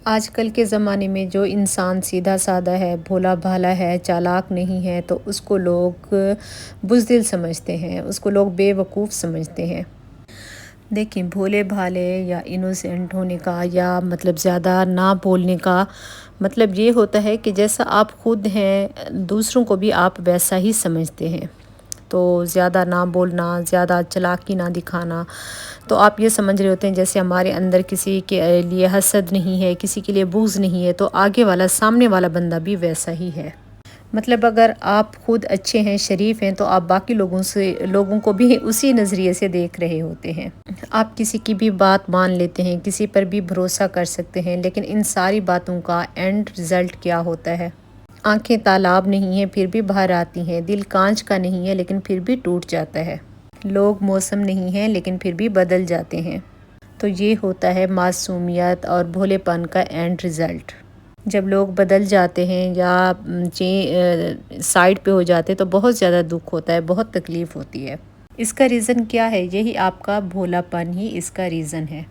آج کل کے زمانے میں جو انسان سیدھا سادہ ہے، بھولا بھالا ہے، چالاک نہیں ہے، تو اس کو لوگ بزدل سمجھتے ہیں، اس کو لوگ بے وقوف سمجھتے ہیں۔ دیکھیں، بھولے بھالے یا انوسینٹ ہونے کا یا مطلب زیادہ نہ بولنے کا مطلب یہ ہوتا ہے کہ جیسا آپ خود ہیں دوسروں کو بھی آپ ویسا ہی سمجھتے ہیں۔ تو زیادہ نہ بولنا، زیادہ چالاکی نہ دکھانا، تو آپ یہ سمجھ رہے ہوتے ہیں جیسے ہمارے اندر کسی کے لیے حسد نہیں ہے، کسی کے لیے بغض نہیں ہے، تو آگے والا سامنے والا بندہ بھی ویسا ہی ہے۔ مطلب اگر آپ خود اچھے ہیں، شریف ہیں، تو آپ باقی لوگوں کو بھی اسی نظریے سے دیکھ رہے ہوتے ہیں۔ آپ کسی کی بھی بات مان لیتے ہیں، کسی پر بھی بھروسہ کر سکتے ہیں، لیکن ان ساری باتوں کا اینڈ رزلٹ کیا ہوتا ہے؟ آنکھیں تالاب نہیں ہیں پھر بھی باہر آتی ہیں، دل کانچ کا نہیں ہے لیکن پھر بھی ٹوٹ جاتا ہے، لوگ موسم نہیں ہیں لیکن پھر بھی بدل جاتے ہیں۔ تو یہ ہوتا ہے معصومیت اور بھولے پن کا اینڈ رزلٹ۔ جب لوگ بدل جاتے ہیں یا سائڈ پہ ہو جاتے ہیں تو بہت زیادہ دکھ ہوتا ہے، بہت تکلیف ہوتی ہے۔ اس کا ریزن کیا ہے؟ یہی آپ کا بھولا پن ہی اس کا ریزن ہے۔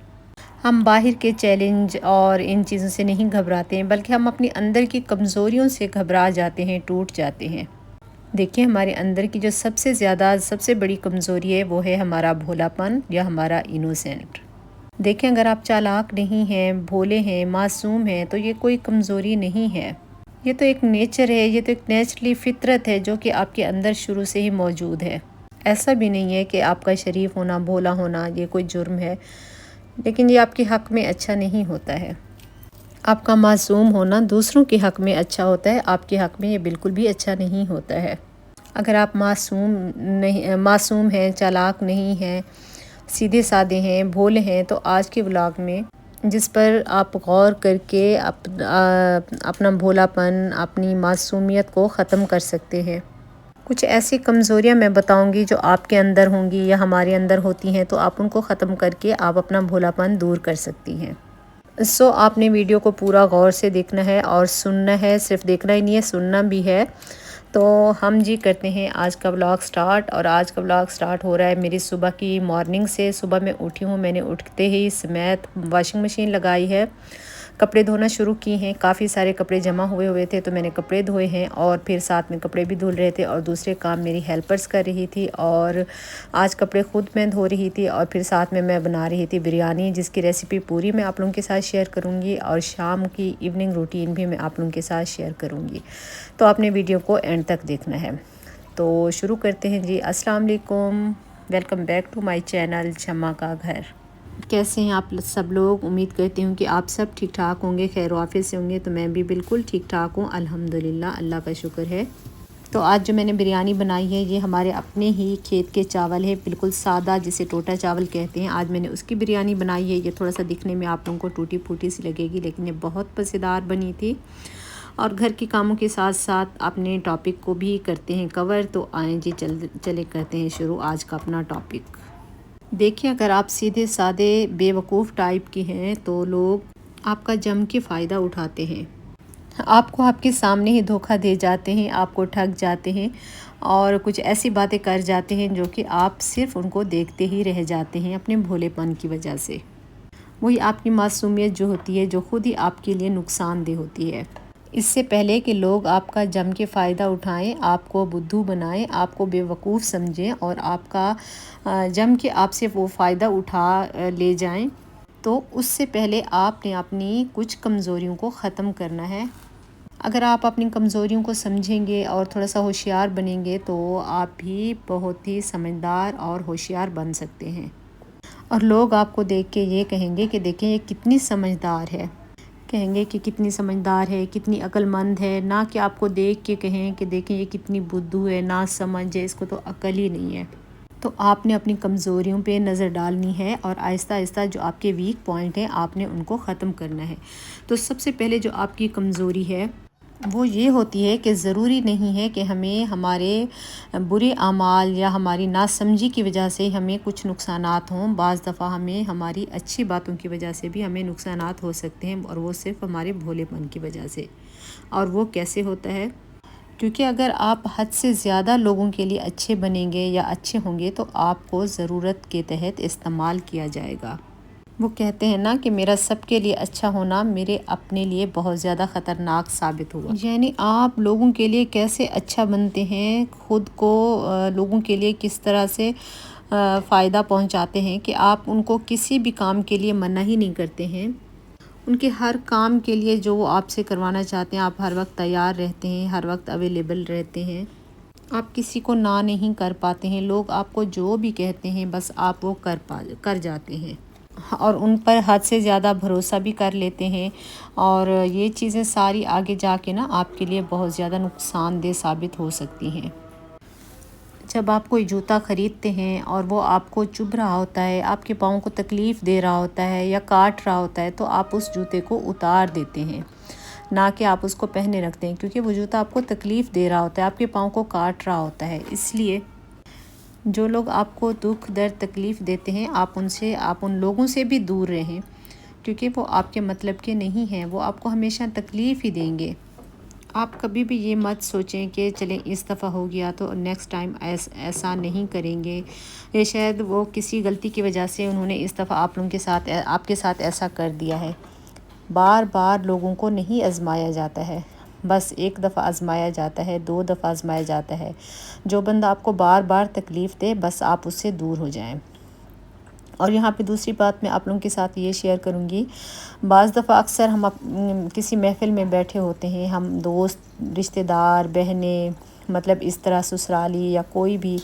ہم باہر کے چیلنج اور ان چیزوں سے نہیں گھبراتے ہیں، بلکہ ہم اپنے اندر کی کمزوریوں سے گھبرا جاتے ہیں، ٹوٹ جاتے ہیں۔ دیکھیں، ہمارے اندر کی جو سب سے بڑی کمزوری ہے وہ ہے ہمارا بھولا پن یا ہمارا انوسینٹ۔ دیکھیں، اگر آپ چالاک نہیں ہیں، بھولے ہیں، معصوم ہیں، تو یہ کوئی کمزوری نہیں ہے، یہ تو ایک نیچر ہے، یہ تو ایک نیچرلی فطرت ہے جو کہ آپ کے اندر شروع سے ہی موجود ہے۔ ایسا بھی نہیں ہے کہ آپ کا شریف ہونا، بھولا ہونا یہ کوئی جرم ہے، لیکن یہ آپ کے حق میں اچھا نہیں ہوتا ہے۔ آپ کا معصوم ہونا دوسروں کے حق میں اچھا ہوتا ہے، آپ کے حق میں یہ بالکل بھی اچھا نہیں ہوتا ہے۔ اگر آپ معصوم ہیں، چالاک نہیں ہیں، سیدھے سادے ہیں، بھولے ہیں، تو آج کے ولاگ میں جس پر آپ غور کر کے اپنا بھولا پن، اپنی معصومیت کو ختم کر سکتے ہیں۔ کچھ ایسی کمزوریاں میں بتاؤں گی جو آپ کے اندر ہوں گی یا ہمارے اندر ہوتی ہیں، تو آپ ان کو ختم کر کے آپ اپنا بھولا پن دور کر سکتی ہیں۔ آپ نے ویڈیو کو پورا غور سے دیکھنا ہے اور سننا ہے، صرف دیکھنا ہی نہیں ہے، سننا بھی ہے۔ تو ہم کرتے ہیں آج کا ولاگ سٹارٹ، اور آج کا ولاگ سٹارٹ ہو رہا ہے میری صبح کی مارننگ سے۔ صبح میں اٹھی ہوں، میں نے اٹھتے ہی سمیت واشنگ مشین لگائی ہے، کپڑے دھونا شروع کی ہیں۔ کافی سارے کپڑے جمع ہوئے تھے تو میں نے کپڑے دھوئے ہیں، اور پھر ساتھ میں کپڑے بھی دھل رہے تھے اور دوسرے کام میری ہیلپرز کر رہی تھی، اور آج کپڑے خود میں دھو رہی تھی، اور پھر ساتھ میں بنا رہی تھی بریانی، جس کی ریسیپی پوری میں آپ لوگوں کے ساتھ شیئر کروں گی، اور شام کی ایوننگ روٹین بھی میں آپ لوگوں کے ساتھ شیئر کروں گی۔ تو آپ نے ویڈیو کو اینڈ تک دیکھنا ہے۔ تو شروع کرتے ہیں جی۔ السلام علیکم، welcome back to my channel Shama کا گھر۔ کیسے ہیں آپ سب لوگ؟ امید کرتی ہوں کہ آپ سب ٹھیک ٹھاک ہوں گے، خیر و عافیت سے ہوں گے۔ تو میں بھی بالکل ٹھیک ٹھاک ہوں، الحمدللہ، اللہ کا شکر ہے۔ تو آج جو میں نے بریانی بنائی ہے یہ ہمارے اپنے ہی کھیت کے چاول ہے، بالکل سادہ، جسے ٹوٹا چاول کہتے ہیں۔ آج میں نے اس کی بریانی بنائی ہے۔ یہ تھوڑا سا دکھنے میں آپ لوگوں کو ٹوٹی پھوٹی سی لگے گی، لیکن یہ بہت مزیدار بنی تھی۔ اور گھر کے کاموں کے ساتھ ساتھ اپنے ٹاپک کو بھی کرتے ہیں کور۔ تو آئیں جی چلے کرتے ہیں شروع آج کا اپنا ٹاپک۔ دیکھیں، اگر آپ سیدھے سادے بے وقوف ٹائپ کے ہیں تو لوگ آپ کا جم کے فائدہ اٹھاتے ہیں، آپ کو آپ کے سامنے ہی دھوکہ دے جاتے ہیں، آپ کو ٹھگ جاتے ہیں، اور کچھ ایسی باتیں کر جاتے ہیں جو کہ آپ صرف ان کو دیکھتے ہی رہ جاتے ہیں اپنے بھولے پن کی وجہ سے۔ وہی آپ کی معصومیت جو ہوتی ہے، جو خود ہی آپ کے لیے نقصان دہ ہوتی ہے۔ اس سے پہلے کہ لوگ آپ کا جم کے فائدہ اٹھائیں، آپ کو بدھو بنائیں، آپ کو بے وقوف سمجھیں، اور آپ کا جم کے آپ سے وہ فائدہ اٹھا لے جائیں، تو اس سے پہلے آپ نے اپنی کچھ کمزوریوں کو ختم کرنا ہے۔ اگر آپ اپنی کمزوریوں کو سمجھیں گے اور تھوڑا سا ہوشیار بنیں گے تو آپ بھی بہت ہی سمجھدار اور ہوشیار بن سکتے ہیں، اور لوگ آپ کو دیکھ کے یہ کہیں گے کہ دیکھیں یہ کتنی سمجھدار ہے، کہیں گے کہ کتنی سمجھدار ہے، کتنی عقل مند ہے، نہ کہ آپ کو دیکھ کے کہیں کہ دیکھیں یہ کتنی بدھو ہے، نہ سمجھ ہے، اس کو تو عقل ہی نہیں ہے۔ تو آپ نے اپنی کمزوریوں پہ نظر ڈالنی ہے، اور آہستہ آہستہ جو آپ کے ویک پوائنٹ ہیں آپ نے ان کو ختم کرنا ہے۔ تو سب سے پہلے جو آپ کی کمزوری ہے وہ یہ ہوتی ہے کہ ضروری نہیں ہے کہ ہمیں ہمارے برے اعمال یا ہماری ناسمجھی کی وجہ سے ہمیں کچھ نقصانات ہوں۔ بعض دفعہ ہمیں ہماری اچھی باتوں کی وجہ سے بھی ہمیں نقصانات ہو سکتے ہیں، اور وہ صرف ہمارے بھولے پن کی وجہ سے۔ اور وہ کیسے ہوتا ہے؟ کیونکہ اگر آپ حد سے زیادہ لوگوں کے لیے اچھے بنیں گے یا اچھے ہوں گے تو آپ کو ضرورت کے تحت استعمال کیا جائے گا۔ وہ کہتے ہیں نا کہ میرا سب کے لیے اچھا ہونا میرے اپنے لیے بہت زیادہ خطرناک ثابت ہوا۔ یعنی آپ لوگوں کے لیے کیسے اچھا بنتے ہیں، خود کو لوگوں کے لیے کس طرح سے فائدہ پہنچاتے ہیں کہ آپ ان کو کسی بھی کام کے لیے منع ہی نہیں کرتے ہیں۔ ان کے ہر کام کے لیے جو وہ آپ سے کروانا چاہتے ہیں آپ ہر وقت تیار رہتے ہیں، ہر وقت اویلیبل رہتے ہیں۔ آپ کسی کو نہ نہیں کر پاتے ہیں، لوگ آپ کو جو بھی کہتے ہیں بس آپ وہ کر جاتے ہیں، اور ان پر حد سے زیادہ بھروسہ بھی کر لیتے ہیں، اور یہ چیزیں ساری آگے جا کے نا آپ کے لیے بہت زیادہ نقصان دہ ثابت ہو سکتی ہیں۔ جب آپ کوئی جوتا خریدتے ہیں اور وہ آپ کو چبھ رہا ہوتا ہے، آپ کے پاؤں کو تکلیف دے رہا ہوتا ہے یا کاٹ رہا ہوتا ہے، تو آپ اس جوتے کو اتار دیتے ہیں، نہ کہ آپ اس کو پہنے رکھتے ہیں، کیونکہ وہ جوتا آپ کو تکلیف دے رہا ہوتا ہے، آپ کے پاؤں کو کاٹ رہا ہوتا ہے۔ اس لیے جو لوگ آپ کو دکھ درد تکلیف دیتے ہیں آپ ان لوگوں سے بھی دور رہیں، کیونکہ وہ آپ کے مطلب کے نہیں ہیں، وہ آپ کو ہمیشہ تکلیف ہی دیں گے۔ آپ کبھی بھی یہ مت سوچیں کہ چلیں اس دفعہ ہو گیا تو نیکسٹ ٹائم ایسا نہیں کریں گے، یا شاید وہ کسی غلطی کی وجہ سے انہوں نے اس دفعہ آپ کے ساتھ ایسا کر دیا ہے۔ بار بار لوگوں کو نہیں آزمایا جاتا ہے، بس ایک دفعہ آزمایا جاتا ہے، 2 دفعہ آزمایا جاتا ہے۔ جو بندہ آپ کو بار بار تکلیف دے بس آپ اس سے دور ہو جائیں۔ اور یہاں پہ دوسری بات میں آپ لوگوں کے ساتھ یہ شیئر کروں گی، بعض دفعہ اکثر ہم کسی محفل میں بیٹھے ہوتے ہیں، ہم دوست، رشتہ دار، بہنیں، مطلب اس طرح سسرالی یا کوئی بھی،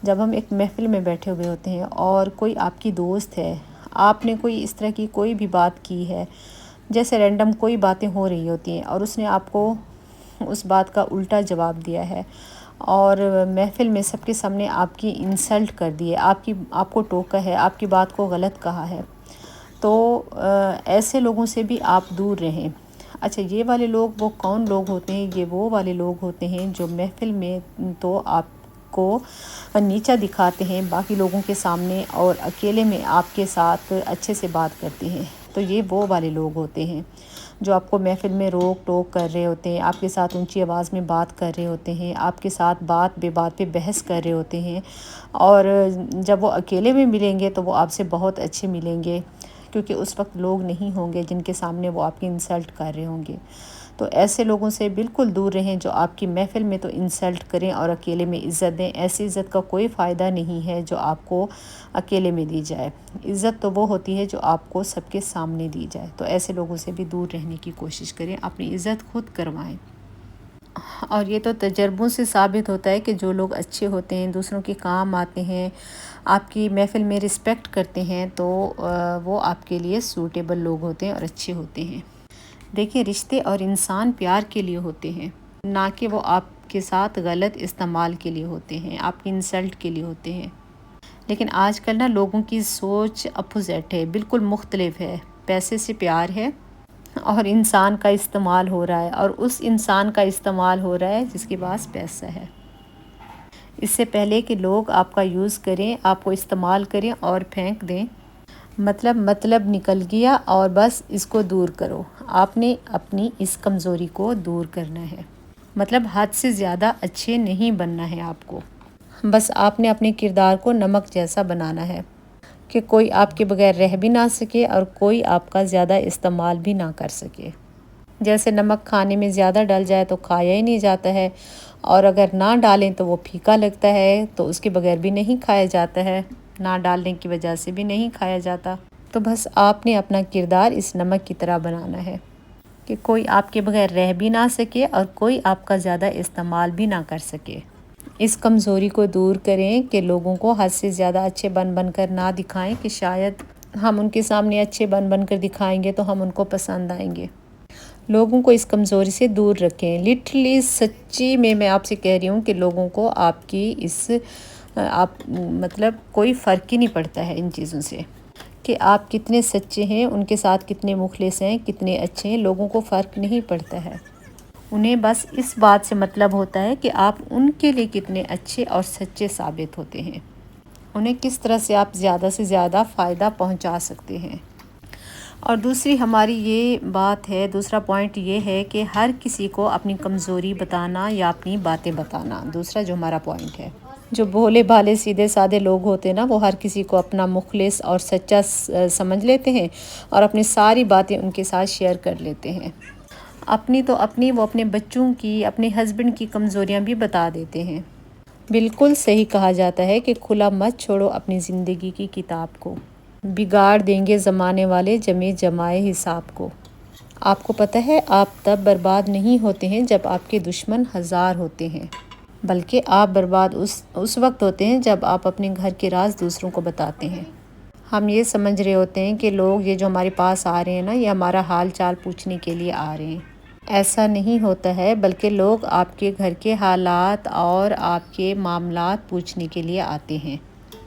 جب ہم ایک محفل میں بیٹھے ہوئے ہوتے ہیں اور کوئی آپ کی دوست ہے، آپ نے کوئی اس طرح کی کوئی بھی بات کی ہے، جیسے رینڈم کوئی باتیں ہو رہی ہوتی ہیں اور اس نے آپ کو اس بات کا الٹا جواب دیا ہے، اور محفل میں سب کے سامنے آپ کی انسلٹ کر دی ہے، آپ کو ٹوکا ہے، آپ کی بات کو غلط کہا ہے، تو ایسے لوگوں سے بھی آپ دور رہیں۔ اچھا، یہ والے لوگ وہ کون لوگ ہوتے ہیں؟ یہ وہ والے لوگ ہوتے ہیں جو محفل میں تو آپ کو نیچا دکھاتے ہیں باقی لوگوں کے سامنے، اور اکیلے میں آپ کے ساتھ اچھے سے بات کرتے ہیں۔ تو یہ وہ والے لوگ ہوتے ہیں جو آپ کو محفل میں روک ٹوک کر رہے ہوتے ہیں، آپ کے ساتھ اونچی آواز میں بات کر رہے ہوتے ہیں، آپ کے ساتھ بات پہ بحث کر رہے ہوتے ہیں، اور جب وہ اکیلے میں ملیں گے تو وہ آپ سے بہت اچھے ملیں گے، کیونکہ اس وقت لوگ نہیں ہوں گے جن کے سامنے وہ آپ کی انسلٹ کر رہے ہوں گے۔ تو ایسے لوگوں سے بالکل دور رہیں جو آپ کی محفل میں تو انسلٹ کریں اور اکیلے میں عزت دیں۔ ایسی عزت کا کوئی فائدہ نہیں ہے جو آپ کو اکیلے میں دی جائے، عزت تو وہ ہوتی ہے جو آپ کو سب کے سامنے دی جائے۔ تو ایسے لوگوں سے بھی دور رہنے کی کوشش کریں، اپنی عزت خود کروائیں۔ اور یہ تو تجربوں سے ثابت ہوتا ہے کہ جو لوگ اچھے ہوتے ہیں، دوسروں کے کام آتے ہیں، آپ کی محفل میں رسپیکٹ کرتے ہیں، تو وہ آپ کے لیے سوٹیبل لوگ ہوتے ہیں اور اچھے ہوتے ہیں۔ دیکھیں، رشتے اور انسان پیار کے لیے ہوتے ہیں، نہ کہ وہ آپ کے ساتھ غلط استعمال کے لیے ہوتے ہیں، آپ کی انسلٹ کے لیے ہوتے ہیں۔ لیکن آج کل نا لوگوں کی سوچ اپوزٹ ہے، بالکل مختلف ہے۔ پیسے سے پیار ہے اور انسان کا استعمال ہو رہا ہے، اور اس انسان کا استعمال ہو رہا ہے جس کے پاس پیسہ ہے۔ اس سے پہلے کہ لوگ آپ کا یوز کریں، آپ کو استعمال کریں اور پھینک دیں، مطلب نکل گیا، اور بس اس کو دور کرو۔ آپ نے اپنی اس کمزوری کو دور کرنا ہے، مطلب حد سے زیادہ اچھے نہیں بننا ہے آپ کو، بس آپ نے اپنے کردار کو نمک جیسا بنانا ہے کہ کوئی آپ کے بغیر رہ بھی نہ سکے اور کوئی آپ کا زیادہ استعمال بھی نہ کر سکے۔ جیسے نمک کھانے میں زیادہ ڈل جائے تو کھایا ہی نہیں جاتا ہے، اور اگر نہ ڈالیں تو وہ پھیکا لگتا ہے، تو اس کے بغیر بھی نہیں کھایا جاتا ہے، نہ ڈالنے کی وجہ سے بھی نہیں کھایا جاتا۔ تو بس آپ نے اپنا کردار اس نمک کی طرح بنانا ہے کہ کوئی آپ کے بغیر رہ بھی نہ سکے اور کوئی آپ کا زیادہ استعمال بھی نہ کر سکے۔ اس کمزوری کو دور کریں کہ لوگوں کو حد سے زیادہ اچھے بن کر نہ دکھائیں کہ شاید ہم ان کے سامنے اچھے بن کر دکھائیں گے تو ہم ان کو پسند آئیں گے۔ لوگوں کو اس کمزوری سے دور رکھیں۔ لٹرلی سچی میں آپ سے کہہ رہی ہوں کہ لوگوں کو آپ کی مطلب کوئی فرق ہی نہیں پڑتا ہے ان چیزوں سے، کہ آپ کتنے سچے ہیں، ان کے ساتھ کتنے مخلص ہیں، کتنے اچھے ہیں، لوگوں کو فرق نہیں پڑتا ہے۔ انہیں بس اس بات سے مطلب ہوتا ہے کہ آپ ان کے لیے کتنے اچھے اور سچے ثابت ہوتے ہیں، انہیں کس طرح سے آپ زیادہ سے زیادہ فائدہ پہنچا سکتے ہیں۔ اور دوسری ہماری یہ بات ہے، دوسرا پوائنٹ یہ ہے کہ ہر کسی کو اپنی کمزوری بتانا یا اپنی باتیں بتانا، دوسرا جو ہمارا پوائنٹ ہے جو بھولے بھالے سیدھے سادے لوگ ہوتے ہیں نا، وہ ہر کسی کو اپنا مخلص اور سچا سمجھ لیتے ہیں اور اپنی ساری باتیں ان کے ساتھ شیئر کر لیتے ہیں۔ اپنی تو اپنی، وہ اپنے بچوں کی، اپنے ہسبینڈ کی کمزوریاں بھی بتا دیتے ہیں۔ بالکل صحیح کہا جاتا ہے کہ کھلا مت چھوڑو اپنی زندگی کی کتاب کو، بگاڑ دیں گے زمانے والے جمے جمائے حساب کو۔ آپ کو پتہ ہے آپ تب برباد نہیں ہوتے ہیں جب آپ کے دشمن 1000 ہوتے ہیں، بلکہ آپ برباد اس وقت ہوتے ہیں جب آپ اپنے گھر کے راز دوسروں کو بتاتے ہیں۔ ہم یہ سمجھ رہے ہوتے ہیں کہ لوگ یہ جو ہمارے پاس آ رہے ہیں نا، یہ ہمارا حال چال پوچھنے کے لیے آ رہے ہیں۔ ایسا نہیں ہوتا ہے، بلکہ لوگ آپ کے گھر کے حالات اور آپ کے معاملات پوچھنے کے لیے آتے ہیں۔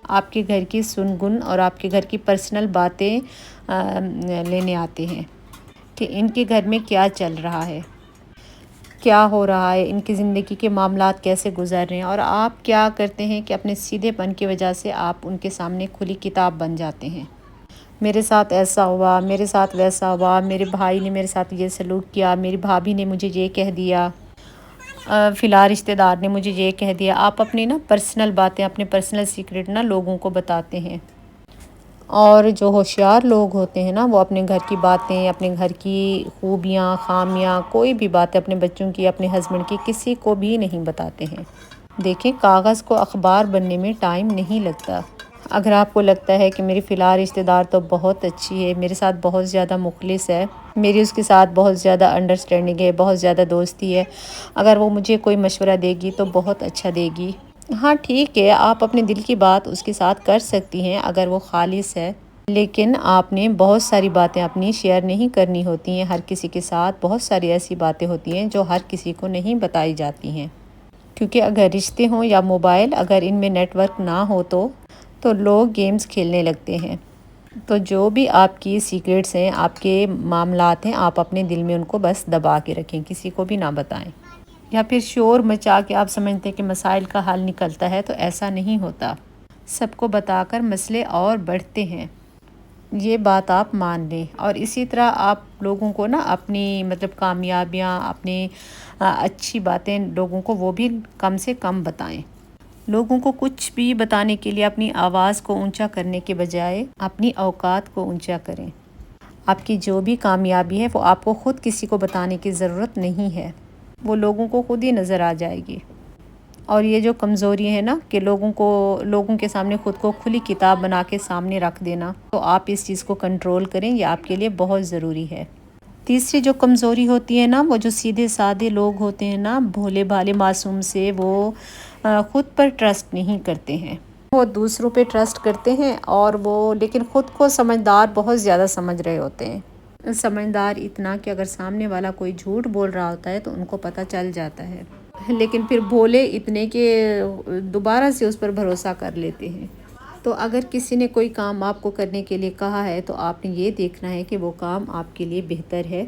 آپ کے گھر کی سنگن اور آپ کے گھر کی پرسنل باتیں لینے آتے ہیں کہ ان کے گھر میں کیا چل رہا ہے، کیا ہو رہا ہے، ان کی زندگی کے معاملات کیسے گزر رہے ہیں، اور آپ کیا کرتے ہیں کہ اپنے سیدھے پن کی وجہ سے آپ ان کے سامنے کھلی کتاب بن جاتے ہیں۔ میرے ساتھ ایسا ہوا، میرے ساتھ ویسا ہوا، میرے بھائی نے میرے ساتھ یہ سلوک کیا، میری بھابھی نے مجھے یہ کہہ دیا، فلاں رشتہ دار نے مجھے یہ کہہ دیا۔ آپ اپنی نا پرسنل باتیں، اپنے پرسنل سیکرٹ نا لوگوں کو بتاتے ہیں۔ اور جو ہوشیار لوگ ہوتے ہیں نا، وہ اپنے گھر کی باتیں، اپنے گھر کی خوبیاں، خامیاں، کوئی بھی باتیں اپنے بچوں کی، اپنے ہسبینڈ کی، کسی کو بھی نہیں بتاتے ہیں۔ دیکھیں، کاغذ کو اخبار بننے میں ٹائم نہیں لگتا۔ اگر آپ کو لگتا ہے کہ میری فلاں رشتہ دار تو بہت اچھی ہے، میرے ساتھ بہت زیادہ مخلص ہے، میری اس کے ساتھ بہت زیادہ انڈرسٹینڈنگ ہے، بہت زیادہ دوستی ہے، اگر وہ مجھے کوئی مشورہ دے گی تو بہت اچھا دے گی، ہاں ٹھیک ہے، آپ اپنے دل کی بات اس کے ساتھ کر سکتی ہیں اگر وہ خالص ہے، لیکن آپ نے بہت ساری باتیں اپنی شیئر نہیں کرنی ہوتی ہیں ہر کسی کے ساتھ۔ بہت ساری ایسی باتیں ہوتی ہیں جو ہر کسی کو نہیں بتائی جاتی ہیں، کیونکہ اگر رشتے ہوں یا موبائل، اگر ان میں نیٹ ورک نہ ہو تو لوگ گیمز کھیلنے لگتے ہیں۔ تو جو بھی آپ کی سیکریٹس ہیں، آپ کے معاملات ہیں، آپ اپنے دل میں ان کو بس دبا کے رکھیں، کسی کو بھی نہ بتائیں۔ یا پھر شور مچا کے آپ سمجھتے ہیں کہ مسائل کا حل نکلتا ہے، تو ایسا نہیں ہوتا۔ سب کو بتا کر مسئلے اور بڑھتے ہیں، یہ بات آپ مان لیں۔ اور اسی طرح آپ لوگوں کو نا اپنی کامیابیاں، اپنی اچھی باتیں لوگوں کو وہ بھی کم سے کم بتائیں۔ لوگوں کو کچھ بھی بتانے کے لیے اپنی آواز کو اونچا کرنے کے بجائے اپنی اوقات کو اونچا کریں۔ آپ کی جو بھی کامیابی ہے وہ آپ کو خود کسی کو بتانے کی ضرورت نہیں ہے، وہ لوگوں کو خود ہی نظر آ جائے گی۔ اور یہ جو کمزوری ہے نا کہ لوگوں کے سامنے خود کو کھلی کتاب بنا کے سامنے رکھ دینا، تو آپ اس چیز کو کنٹرول کریں، یہ آپ کے لیے بہت ضروری ہے۔ تیسری جو کمزوری ہوتی ہے نا، وہ جو سیدھے سادے لوگ ہوتے ہیں نا، بھولے بھالے معصوم سے، وہ خود پر ٹرسٹ نہیں کرتے ہیں۔ وہ دوسروں پہ ٹرسٹ کرتے ہیں، اور وہ لیکن خود کو سمجھدار بہت زیادہ سمجھ رہے ہوتے ہیں۔ سمجھدار اتنا کہ اگر سامنے والا کوئی جھوٹ بول رہا ہوتا ہے تو ان کو پتہ چل جاتا ہے، لیکن پھر بھولے اتنے کہ دوبارہ سے اس پر بھروسہ کر لیتے ہیں۔ تو اگر کسی نے کوئی کام آپ کو کرنے کے لیے کہا ہے تو آپ نے یہ دیکھنا ہے کہ وہ کام آپ کے لیے بہتر ہے،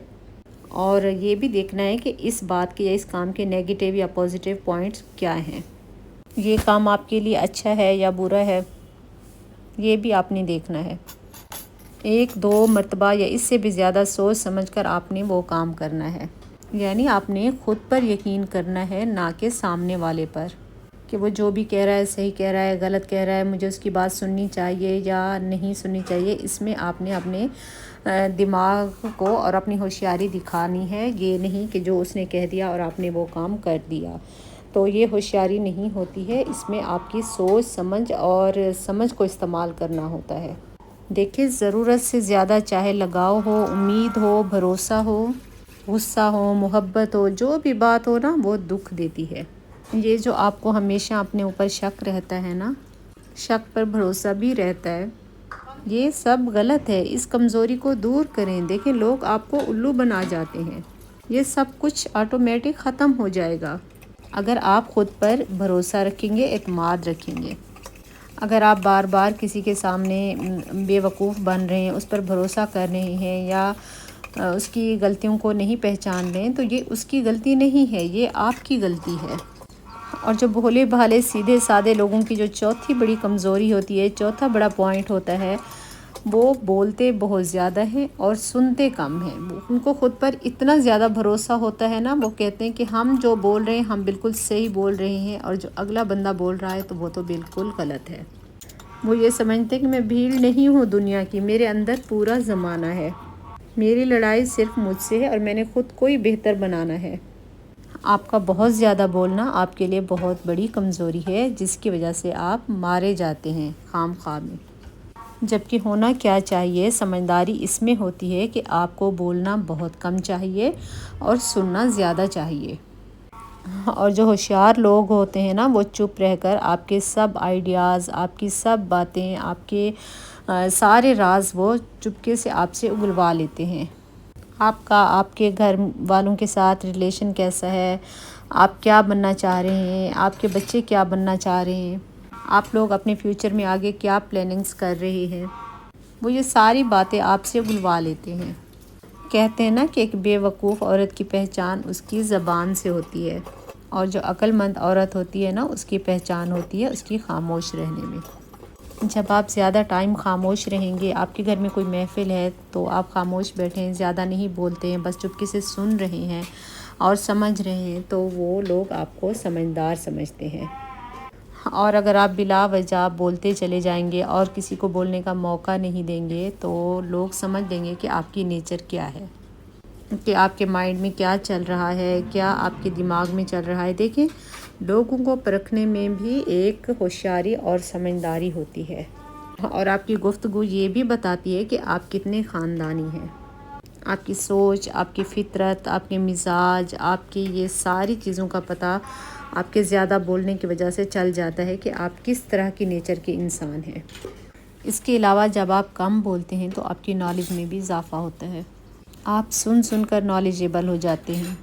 اور یہ بھی دیکھنا ہے کہ اس بات کے یا اس کام کے نیگیٹیو یا پازیٹیو پوائنٹس کیا ہیں، یہ کام آپ کے لیے اچھا ہے یا برا ہے، یہ بھی آپ نے دیکھنا ہے۔ 1-2 مرتبہ یا اس سے بھی زیادہ سوچ سمجھ کر آپ نے وہ کام کرنا ہے، یعنی آپ نے خود پر یقین کرنا ہے، نہ کہ سامنے والے پر، کہ وہ جو بھی کہہ رہا ہے صحیح کہہ رہا ہے، غلط کہہ رہا ہے، مجھے اس کی بات سننی چاہیے یا نہیں سننی چاہیے۔ اس میں آپ نے اپنے دماغ کو اور اپنی ہوشیاری دکھانی ہے، یہ نہیں کہ جو اس نے کہہ دیا اور آپ نے وہ کام کر دیا، تو یہ ہوشیاری نہیں ہوتی ہے۔ اس میں آپ کی سوچ سمجھ کو استعمال کرنا ہوتا ہے۔ دیکھیں، ضرورت سے زیادہ چاہے لگاؤ ہو، امید ہو، بھروسہ ہو، غصہ ہو، محبت ہو، جو بھی بات ہو نا، وہ دکھ دیتی ہے۔ یہ جو آپ کو ہمیشہ اپنے اوپر شک رہتا ہے نا، شک پر بھروسہ بھی رہتا ہے، یہ سب غلط ہے۔ اس کمزوری کو دور کریں۔ دیکھیں، لوگ آپ کو الو بنا جاتے ہیں، یہ سب کچھ آٹومیٹک ختم ہو جائے گا اگر آپ خود پر بھروسہ رکھیں گے، اعتماد رکھیں گے۔ اگر آپ بار بار کسی کے سامنے بے وقوف بن رہے ہیں، اس پر بھروسہ کر رہے ہیں، یا اس کی غلطیوں کو نہیں پہچان رہے ہیں، تو یہ اس کی غلطی نہیں ہے، یہ آپ کی غلطی ہے۔ اور جو بھولے بھالے سیدھے سادے لوگوں کی جو چوتھی بڑی کمزوری ہوتی ہے، چوتھا بڑا پوائنٹ ہوتا ہے، وہ بولتے بہت زیادہ ہیں اور سنتے کم ہیں. ان کو خود پر اتنا زیادہ بھروسہ ہوتا ہے نا، وہ کہتے ہیں کہ ہم جو بول رہے ہیں ہم بالکل صحیح بول رہے ہیں، اور جو اگلا بندہ بول رہا ہے تو وہ تو بالکل غلط ہے. وہ یہ سمجھتے ہیں کہ میں بھیڑ نہیں ہوں دنیا کی، میرے اندر پورا زمانہ ہے، میری لڑائی صرف مجھ سے ہے اور میں نے خود کو ہی بہتر بنانا ہے. آپ کا بہت زیادہ بولنا آپ کے لیے بہت بڑی کمزوری ہے، جس کی وجہ سے آپ مارے جاتے ہیں خام خواہ میں. جبکہ ہونا کیا چاہیے، سمجھداری اس میں ہوتی ہے کہ آپ کو بولنا بہت کم چاہیے اور سننا زیادہ چاہیے. اور جو ہوشیار لوگ ہوتے ہیں نا، وہ چپ رہ کر آپ کے سب آئیڈیاز، آپ کی سب باتیں، آپ کے سارے راز وہ چپکے سے آپ سے اگلوا لیتے ہیں. آپ کے گھر والوں کے ساتھ ریلیشن کیسا ہے، آپ کیا بننا چاہ رہے ہیں، آپ کے بچے کیا بننا چاہ رہے ہیں، آپ لوگ اپنے فیوچر میں آگے کیا پلاننگز کر رہے ہیں، وہ یہ ساری باتیں آپ سے اگلوا لیتے ہیں. کہتے ہیں نا کہ ایک بے وقوف عورت کی پہچان اس کی زبان سے ہوتی ہے، اور جو عقل مند عورت ہوتی ہے نا، اس کی پہچان ہوتی ہے اس کی خاموش رہنے میں. جب آپ زیادہ ٹائم خاموش رہیں گے، آپ کے گھر میں کوئی محفل ہے تو آپ خاموش بیٹھیں، زیادہ نہیں بولتے ہیں، بس چپکے سے سن رہے ہیں اور سمجھ رہے ہیں، تو وہ لوگ آپ کو سمجھدار سمجھتے ہیں. اور اگر آپ بلا وجہ بولتے چلے جائیں گے اور کسی کو بولنے کا موقع نہیں دیں گے، تو لوگ سمجھ لیں گے کہ آپ کی نیچر کیا ہے، کہ آپ کے مائنڈ میں کیا چل رہا ہے، کیا آپ کے دماغ میں چل رہا ہے. دیکھیں، لوگوں کو پرکھنے میں بھی ایک ہوشیاری اور سمجھداری ہوتی ہے، اور آپ کی گفتگو یہ بھی بتاتی ہے کہ آپ کتنے خاندانی ہیں. آپ کی سوچ، آپ کی فطرت، آپ کے مزاج، آپ کی یہ ساری چیزوں کا پتہ آپ کے زیادہ بولنے کی وجہ سے چل جاتا ہے کہ آپ کس طرح کی نیچر کے انسان ہیں. اس کے علاوہ جب آپ کم بولتے ہیں تو آپ کی نالج میں بھی اضافہ ہوتا ہے، آپ سن سن کر نالجیبل ہو جاتے ہیں.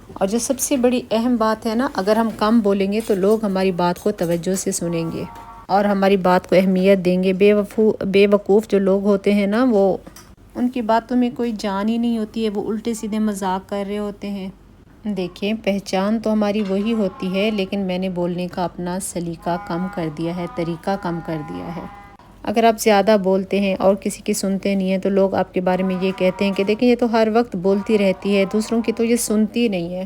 اور جو سب سے بڑی اہم بات ہے نا، اگر ہم کم بولیں گے تو لوگ ہماری بات کو توجہ سے سنیں گے اور ہماری بات کو اہمیت دیں گے. بے وقوف جو لوگ ہوتے ہیں نا، وہ ان کی باتوں میں کوئی جان ہی نہیں ہوتی ہے، وہ الٹے سیدھے مذاق کر رہے ہوتے ہیں. دیکھیں، پہچان تو ہماری وہی ہوتی ہے، لیکن میں نے بولنے کا اپنا سلیقہ کم کر دیا ہے، طریقہ کم کر دیا ہے. اگر آپ زیادہ بولتے ہیں اور کسی کی سنتے نہیں ہیں تو لوگ آپ کے بارے میں یہ کہتے ہیں کہ دیکھیں یہ تو ہر وقت بولتی رہتی ہے، دوسروں کی تو یہ سنتی نہیں ہے،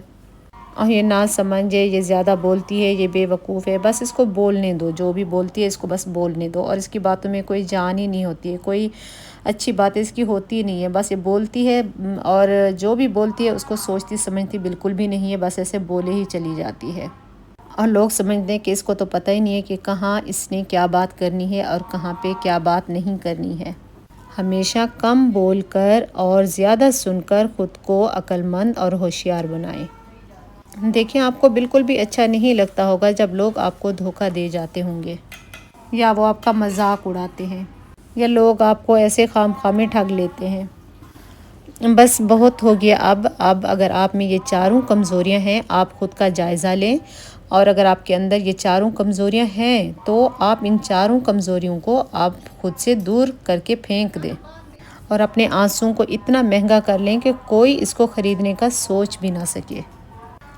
اور یہ نہ سمجھے، یہ زیادہ بولتی ہے، یہ بے وقوف ہے، بس اس کو بولنے دو، جو بھی بولتی ہے اس کو بس بولنے دو. اور اس کی باتوں میں کوئی جان ہی نہیں ہوتی ہے، کوئی اچھی باتیں اس کی ہوتی نہیں ہے، بس یہ بولتی ہے، اور جو بھی بولتی ہے اس کو سوچتی سمجھتی بالکل بھی نہیں ہے، بس ایسے بولے ہی چلی جاتی ہے. اور لوگ سمجھتے ہیں کہ اس کو تو پتہ ہی نہیں ہے کہ کہاں اس نے کیا بات کرنی ہے اور کہاں پہ کیا بات نہیں کرنی ہے. ہمیشہ کم بول کر اور زیادہ سن کر خود کو عقل مند اور ہوشیار بنائیں. دیکھیں، آپ کو بالکل بھی اچھا نہیں لگتا ہوگا جب لوگ آپ کو دھوکہ دے جاتے ہوں گے، یا وہ آپ کا مذاق اڑاتے ہیں، یا لوگ آپ کو ایسے خام خواہ میں ٹھگ لیتے ہیں. بس بہت ہو گیا. اب اگر آپ میں یہ چاروں کمزوریاں ہیں، آپ خود کا جائزہ لیں، اور اگر آپ کے اندر یہ چاروں کمزوریاں ہیں تو آپ ان چاروں کمزوریوں کو آپ خود سے دور کر کے پھینک دیں، اور اپنے آنسوؤں کو اتنا مہنگا کر لیں کہ کوئی اس کو خریدنے کا سوچ بھی نہ سکے،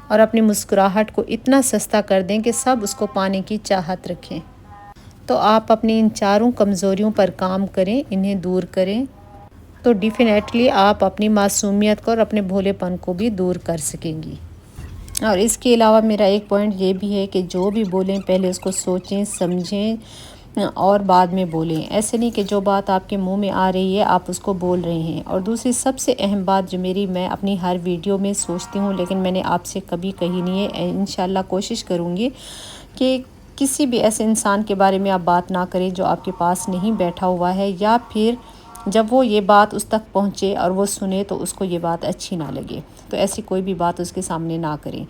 اور اپنی مسکراہٹ کو اتنا سستا کر دیں کہ سب اس کو پانے کی چاہت رکھیں. تو آپ اپنی ان چاروں کمزوریوں پر کام کریں، انہیں دور کریں، تو ڈیفینیٹلی آپ اپنی معصومیت کو اور اپنے بھولے پن کو بھی دور کر سکیں گی. اور اس کے علاوہ میرا ایک پوائنٹ یہ بھی ہے کہ جو بھی بولیں پہلے اس کو سوچیں، سمجھیں اور بعد میں بولیں. ایسے نہیں کہ جو بات آپ کے منہ میں آ رہی ہے آپ اس کو بول رہے ہیں. اور دوسری سب سے اہم بات جو میں اپنی ہر ویڈیو میں سوچتی ہوں، لیکن میں نے آپ سے کبھی کہی نہیں ہے، انشاءاللہ کوشش کروں گی کہ کسی بھی ایسے انسان کے بارے میں آپ بات نہ کریں جو آپ کے پاس نہیں بیٹھا ہوا ہے، یا پھر جب وہ یہ بات اس تک پہنچے اور وہ سنے تو اس کو یہ بات اچھی نہ لگے، تو ایسی کوئی بھی بات اس کے سامنے نہ کریں.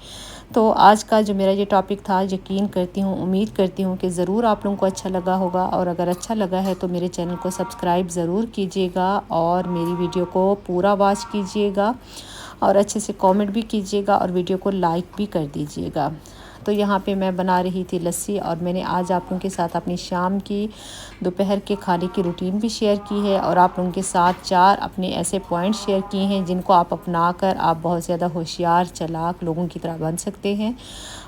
تو آج کا جو میرا یہ ٹاپک تھا، یقین کرتی ہوں، امید کرتی ہوں کہ ضرور آپ لوگوں کو اچھا لگا ہوگا، اور اگر اچھا لگا ہے تو میرے چینل کو سبسکرائب ضرور کیجیے گا، اور میری ویڈیو کو پورا واچ کیجیے گا، اور اچھے سے کامنٹ بھی کیجیے گا، اور ویڈیو کو لائک بھی کر دیجیے گا. تو یہاں پہ میں بنا رہی تھی لسی، اور میں نے آج آپ لوگوں کے ساتھ اپنی شام کی دوپہر کے کھانے کی روٹین بھی شیئر کی ہے، اور آپ لوگوں کے ساتھ 4 اپنے ایسے پوائنٹ شیئر کیے ہیں جن کو آپ اپنا کر آپ بہت زیادہ ہوشیار چالاک لوگوں کی طرح بن سکتے ہیں۔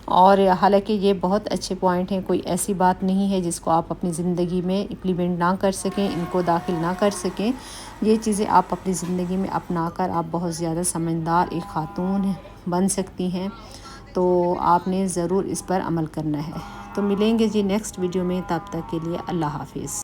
اور حالانکہ یہ بہت اچھے پوائنٹ ہیں، کوئی ایسی بات نہیں ہے جس کو آپ اپنی زندگی میں امپلیمنٹ نہ کر سکیں، ان کو داخل نہ کر سکیں۔ یہ چیزیں آپ اپنی زندگی میں اپنا کر آپ بہت زیادہ سمجھدار ایک خاتون بن سکتی ہیں، تو آپ نے ضرور اس پر عمل کرنا ہے۔ تو ملیں گے جی نیکسٹ ویڈیو میں، تب تک کے لیے اللہ حافظ۔